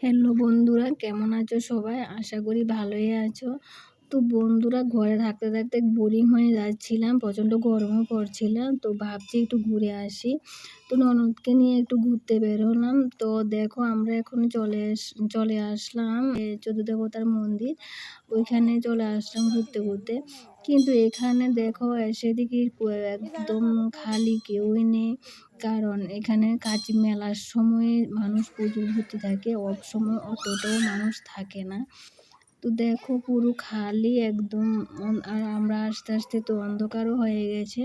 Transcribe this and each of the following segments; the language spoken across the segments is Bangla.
হ্যালো বন্ধুরা, কেমন আছো সবাই? আশা করি ভালোই আছো। তো বন্ধুরা, ঘরে থাকতে থাকতে বোরিং হয়ে যাচ্ছিলাম, প্রচণ্ড গরমও পড়ছিল। তো ভাবছি একটু ঘুরে আসি। তো ননদকে নিয়ে একটু ঘুরতে বেরোলাম। তো দেখো, আমরা এখন চলে আসলাম চোদ্দ দেবতার মন্দির, ওইখানে চলে আসলাম ঘুরতে ঘুরতে। কিন্তু এখানে দেখো, এসে দেখি একদম খালি, কেউই নেই। কারণ এখানে কাজ মেলার সময় মানুষ প্রচুর ভর্তি থাকে, অফ সময় অতটাও মানুষ থাকে না। তো দেখো, পুরো খালি একদম। আর আমরা আস্তে আস্তে তো অন্ধকারও হয়ে গেছে,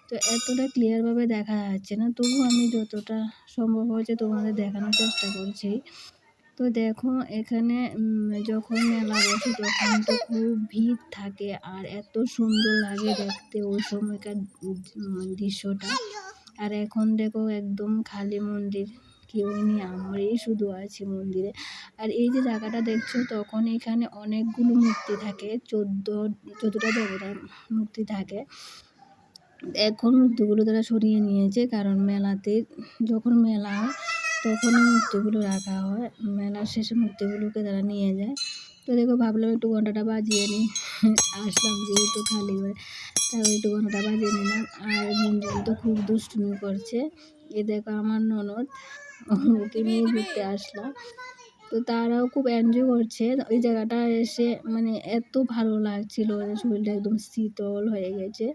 তো এতটা ক্লিয়ারভাবে দেখা যাচ্ছে না। তবু আমি যতটা সম্ভব হয়েছে তোমাদের দেখানোর চেষ্টা করছি। তো দেখো, এখানে যখন মেলা বসে তখন তো খুব ভিড় থাকে, আর এত সুন্দর লাগে দেখতে ওই সময়কার দৃশ্যটা। আর এখন দেখো, একদম খালি মন্দির, কেউই নেই, আমরাই শুধু আছি মন্দিরে। আর এই যে জায়গাটা দেখছো, তখন এখানে অনেকগুলো মূর্তি থাকে, চোদ্দটা দেবতার মূর্তি থাকে। এখন মূর্তিগুলো তারা সরিয়ে নিয়েছে, কারণ মেলাতে যখন মেলা হয় তখন মূর্তিগুলো রাখা হয়, মেলার শেষে মূর্তিগুলোকে তারা নিয়ে যায়। তো দেখো, ভাবলাম একটু ঘন্টাটা বাজিয়ে নিই। আসলাম যেহেতু খালি করে, তারপর একটু ঘন্টাটা বাজিয়ে নিলাম। আর গুঞ্জন তো খুব দুষ্টুমি করছে। এ দেখো আমার ননদ, ওকে নিয়ে ঘুরতে আসলাম। তো তারাও খুব এনজয় করছে ওই জায়গাটা এসে, মানে এত ভালো লাগছিল, শরীরটা একদম শীতল হয়ে গেছে,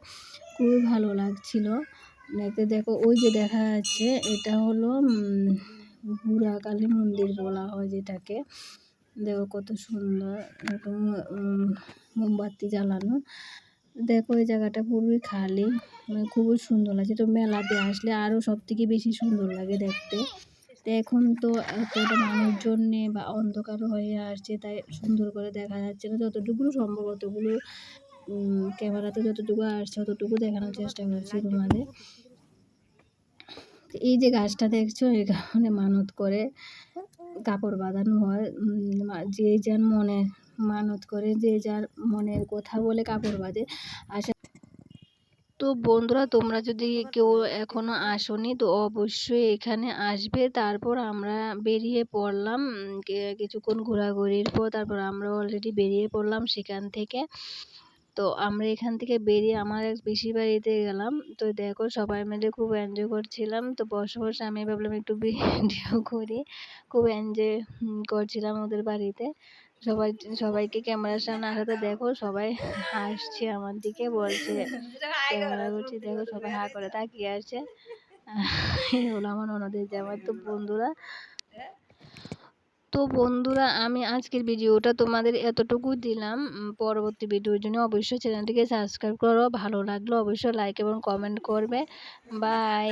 খুবই ভালো লাগছিল দেখতে। দেখো, ওই যে দেখা যাচ্ছে, এটা হলো বুড়া কালী মন্দির বলা হয় যেটাকে। দেখো কত সুন্দর, এরকম মোমবাতি জ্বালানো। দেখো, এই জায়গাটা পুরোই খালি, মানে খুবই সুন্দর লাগছে। তো মেলাতে আসলে আরও সব থেকে বেশি সুন্দর লাগে দেখতে। তো এখন তো এতটা মানুষজন নেই বা অন্ধকার হয়ে আসছে, তাই সুন্দর করে দেখা যাচ্ছে না। যতটুকু সম্ভব অতগুলো ক্যামেরাতে যতটুকু আসছে ততটুকু দেখানোর চেষ্টা করছি তোমাদের। এই যে গাছটা দেখছো, এই কারণে মানত করে কাপড় বাঁধানো হয়। যে যার মনে মানত করে, যে যার মনের কথা বলে কাপড় বাঁধে। তো বন্ধুরা, তোমরা যদি কেউ এখনো আসোনি তো অবশ্যই এখানে আসবে। তারপর আমরা বেরিয়ে পড়লাম কিছুক্ষণ ঘোরাঘুরির পর, তারপর আমরা অলরেডি বেরিয়ে পড়লাম সেখান থেকে। তো আমরা এখান থেকে বেরিয়ে আমার এক পিসির বাড়িতে গেলাম। তো দেখো, সবাই মিলে খুব এনজয় করছিলাম। তো বসে বসে আমি ভাবলাম একটু ভিডিও করি, খুব এনজয় করছিলাম ওদের বাড়িতে। সবাইকে ক্যামেরার সামনে আসাতে দেখো, সবাই হাসছে আমার দিকে, বলছে ক্যামেরা করছি। দেখো, সবাই হা করে তাকিয়ে আসছে। এই হলো আমার ননদের জামাই। তো বন্ধুরা, আমি আজকের ভিডিওটা তোমাদের এতটুকু দিলাম। পরবর্তী ভিডিওর জন্য অবশ্যই চ্যানেলটিকে সাবস্ক্রাইব করো, ভালো লাগলে অবশ্যই লাইক এবং কমেন্ট করবে। বাই।